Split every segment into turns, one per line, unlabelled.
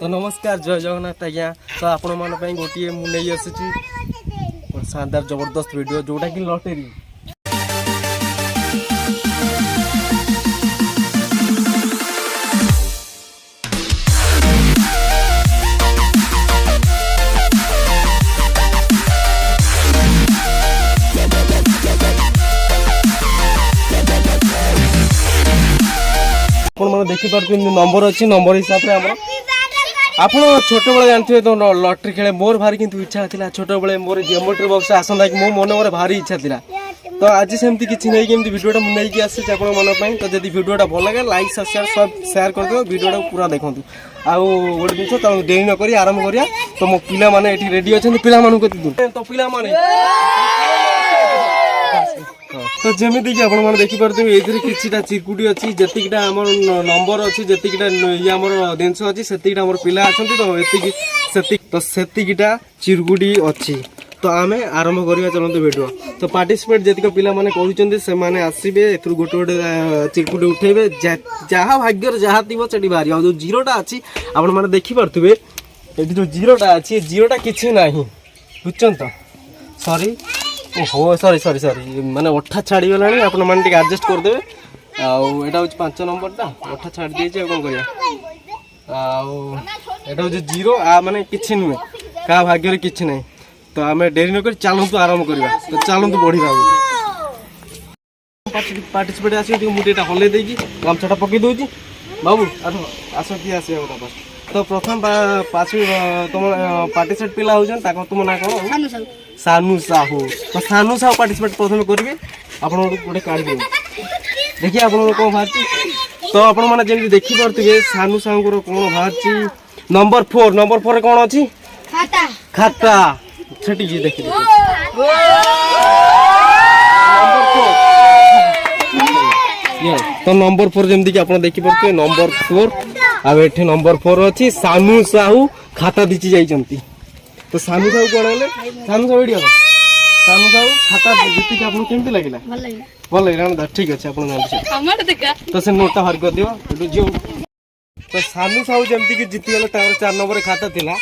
तो नमस्कार जय जगन्नाथ आज्ञा। तो आपण मन गोटे मुझे आसी शानदार जबरदस्त वीडियो जोटा कि लॉटरी। देखिपे नंबर अच्छी नंबर हिसाब से आप छोट बड़े जानते तो लॉटरी खेले मोर भारी किंतु इच्छा था छोट बड़े मोर जियोमेट्री बॉक्स आसंता कि मो मन मोर भारी इच्छा था। तो आज सेमती किसी नहीं कि वीडियोटा मुझे आसी आप मन तो जब वीडियोटा भल लगे लाइक सब्सक्राइब सब शेयर कर वीडियोटा पूरा देखो। आउ गोटे जिन तो देरी नक आरंभ करिया। तो मो पिला माने एठी रेडी अच्छे पिला तो पिला माने तो जमीक आप देखिपे ये किसी चिरकुटी अच्छी जीटा आम नंबर अच्छी जीटा ये आम जिनस अच्छी से पिला अच्छा तो सेतिकटा चिरकुटी अच्छी। तो आम आरंभ करवा चलते वीडियो। तो पार्टिसिपेट जी पिला माने कहते से आसवे ए गोटे गोटे चिरकुटी उठेबे जहाँ भाग्य जहाँ थी से बाहर जो जीरोटा अच्छी आप देखिपे ये जो जीरोटा अच्छी जीरोटा किसी ना बुझुन तो सॉरी हो सॉरी सॉरी सॉरी माने अठा छाड़ी गला आप एडजस्ट करदे। आटा हूँ 5 नंबरटा अठा छाड़ दिए कौन कर जीरो माने किसी नुहे क्या भाग्य किसी ना। तो आम डेरी नक चलतु आरंभ करवा। तो चलतु बढ़िया पार्टिसिपेट आस मुझे हल्ले देगी गामछाटा पकई दूसरी बाबू आस किए आस। तो प्रथम तुम पार्टिसिपेट पिला हो तुम ना कौन सानू साहू। तो सानू साहू पार्टिसिपेट प्रथम करेंगे आप गोटे काढ़ दे देखिए आप कौन बाहर। तो आपने देखिपे सानू साहू कौन बाहर नंबर 4 कौन अच्छी खाता से देखिए तो नंबर 4 जमीक आप देखिपे नंबर 4 आठे नंबर 4 अच्छी सानू साहू खाता दीची जाइए। तो सानू साहू कौन है सानू साहू ये सानू साहू खाता जीतिक आपको केमती लगे भल लगे ठीक अच्छे आप तो से नोटा बाहर कर दियो। तो सानू साहू जमीक जीतीगले 4 नंबर खाता थिला।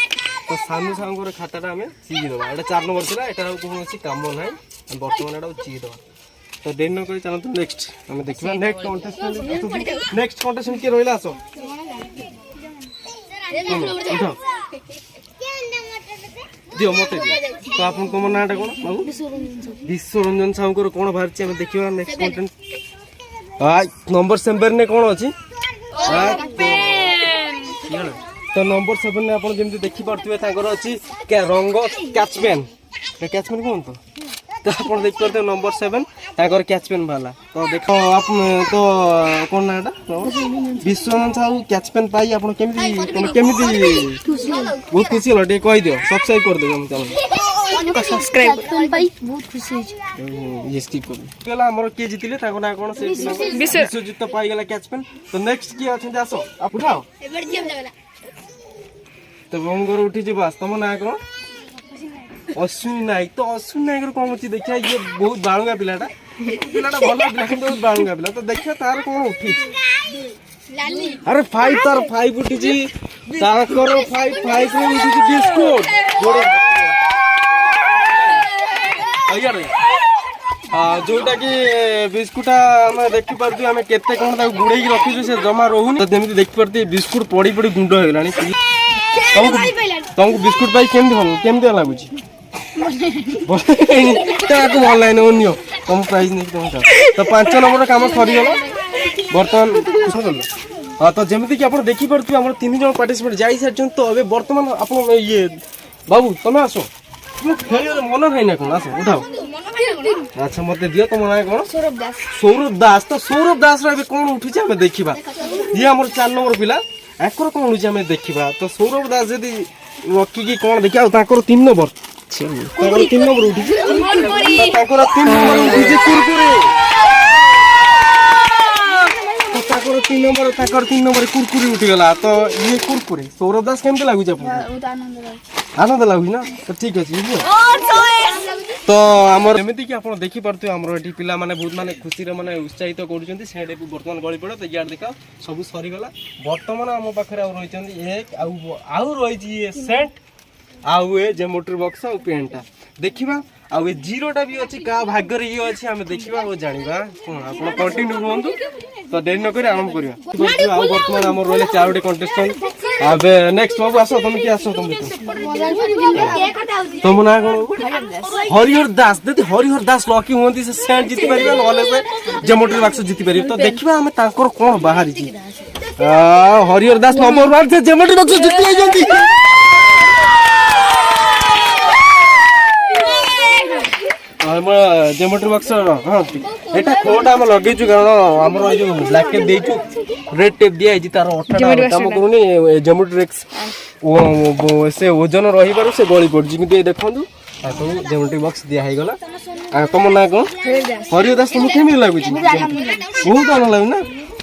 तो सानू साहू खाता आम चीदे एटा 4 नंबर था यहाँ कौन कम ना बर्तमान एटा चीदे। तो डेरी नक चलते नेक्स्ट आम देखा नेक्स्ट कंटेस्टेंट किए रहा आस दियो मत दियो। तो आप तुम नाटा कौन बाबू विश्वरंजन साहू कौन बाहर देखा नेक्स्ट कंटेंट नंबर 7 ने कौन अच्छी। तो नंबर 7 ने आप देखिपे अच्छी रंग कैचपेन कैचपेन कौन तो आप देखिए नंबर 7 ताकर कैचपेन वाला। तो देखो आप तो कौन ना विश्वनाथ साहू कैचपेन पाई आप बहुत खुशी हल कही दियो सब्सक्राइब कर दे सब्सक्राइब बहुत खुशी ये स्किप कर हमर के जितिले ताको ना कोन से विश्वजित पाई गेला कैचपेन। तो नेक्स्ट की अछि आसो आप उठाओ तो बंगर उठी जी बस तुम ना कोन अश्विनी नायक। तो अश्विनी नायक कौन अच्छी देखिए ये बहुत बालुगा पिलाटा भल पिला बहुत बालुगा पिला। तो देखिए तार कौन उठी अरे 5 तार 5 उठी ताकर 5 उठी बिस्कुट जोटा कि बिस्कुटा देखिपे आम के गुड़े रखी से जमा रोनी। तो जमी देखिपे बिस्कुट पड़ी पड़ी गुंड हो गला तुमको बिस्कुट पाई केमती लगुच भल लगे तुम प्राइज नहीं तुम तो 5 नंबर कम सरीगला बर्तमान। हाँ तो जमीक आप देखिपे आम 3 जन पार्टिसिपेट जा सारी। तो अभी बर्तमान आप ये बाबू तुम आस मन है ना कौन आस उठाओ अच्छा मत दियो तुम ना कौन सौरभ दास। तो सौरभ दास कौन उठी आम देखा ये आम 4 नंबर पिला एकर कौन उठी आम देखा। तो सौरभ दास जदि रखिकी कौन देखा 3 नंबर 3 नंबर उठी 3 नंबर उठी कुरकुरे 3 नंबर कुरकुरी उठीगला। तो ये कुरकुरे सौरभ दास केमती लगुच आनंद लगुच ना। तो ठीक अच्छे तो तो आमर एमती कि आप देखी पार्थे आमर ये पिला माने बहुत माने खुशी रे माने उत्साहित करूछंती सेडे वर्तमान गली पड़ो तो यार देखा सब सरी गला वर्तमान आम पाखरे आ रहिछंती एक आउ रही ये सेंट आउ ए जे मोटर बॉक्स आ पेंटा देखिबा आउ ए जीरोटा भी अछि का भाग्य रे ये अछि हम देखिबा ओ जानिबा कोन आपण कंटिन्यू रहंतु तो देरी न करी आरंभ करिया आउ वर्तमान आम रहले चारोटी कंटेस्टेंट अब नेक्स्ट बाबू आसो तुम की आसो तुम तुम ना कोन हरिहर दास दे हरिहर दास लकी होंती से सेंट जीति परिबा नले से जे मोटर बॉक्स जीति परिबा तो देखिबा हम तांकर कोन बाहरी छी हरिहर दास नंबर 1 से जे मोटर बॉक्स जीति आइ जंती जेमेट्री बॉक्स हाँ एटा खोटा हम लगे कारण आमर जो ब्लैक टेप देचु रेड टेप दिया तार अठाटा काम करूनी जेमेट्री से ओजन रही बार से गली पड़ी कि देखु जेमेट्री बॉक्स दिया है गला तुम ना कौन हरिहर दास तुमको केमी लगुच बहुत आनंद लगे ना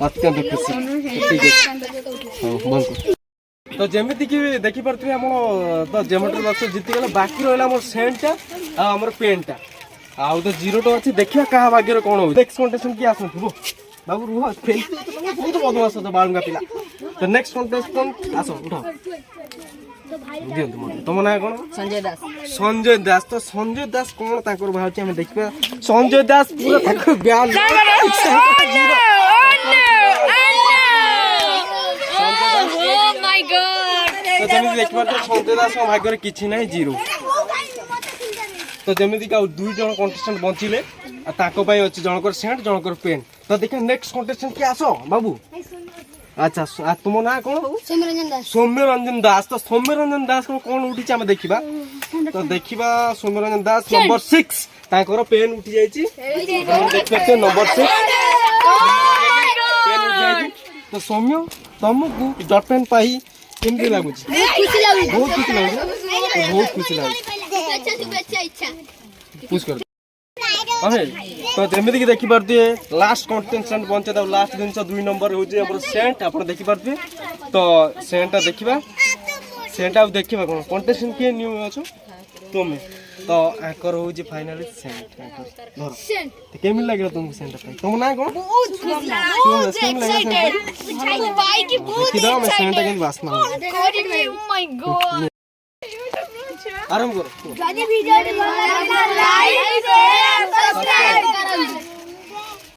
अत्यंत खुशी ठीक है तो जमीती कि देखी पारे आम तो जेमेट्री बॉक्स जीतीगला बाकी रहा आम सेंटा आम पेनटा आउ तो जीरो तो अच्छी देखिए क्या भाग्य कौन हो नेक्स्ट कंटेस्टेंट किए आसो बाबू रुह फेल बहुत बदमाश तो बालुंगा पिला तो नेक्स्ट कंटेस्टेंट आसो उठो तुम ना कौन संजय दास तो संजय दास कौन ताकर बाहर हम देखिबा संजय दास पूरा ताकर ब्यान तो जमी देखिबा संजय दास भाग्य किछि नै जीरो तो जमी दुई जन कंटेस्टेंट बचिले अच्छी जनकर सेंट जनकर पेन तो देखिए नेक्स्ट कंटेस्टेंट किए आस बाबू अच्छा तुम ना कौन सौम्यरंजन दास तो सौम्यरंजन दास को कौन उठी आम देखा तो देखा सौम्यरंजन दास नंबर 6 ताकर पेन उठी जाइए नंबर 6 तो सौम्य तुमको डट पेन पाई केमती लगुच बहुत खुशी लगुच पुश कर तो जमीती देखी पारे लास्ट कंटेस्टेंट बचे तो लास्ट दिन 2 नंबर हो सेंट आप देखी पारे तो सेंटा देखा सेंटा देखा कौन कंटेस्टेंट किए न्यू अच्छो तुम तो आकर हो फाइनल सेंट धर केमी लगे तुमको सेंट तुम ना कौन सेंटा के वासना आरंभ करो।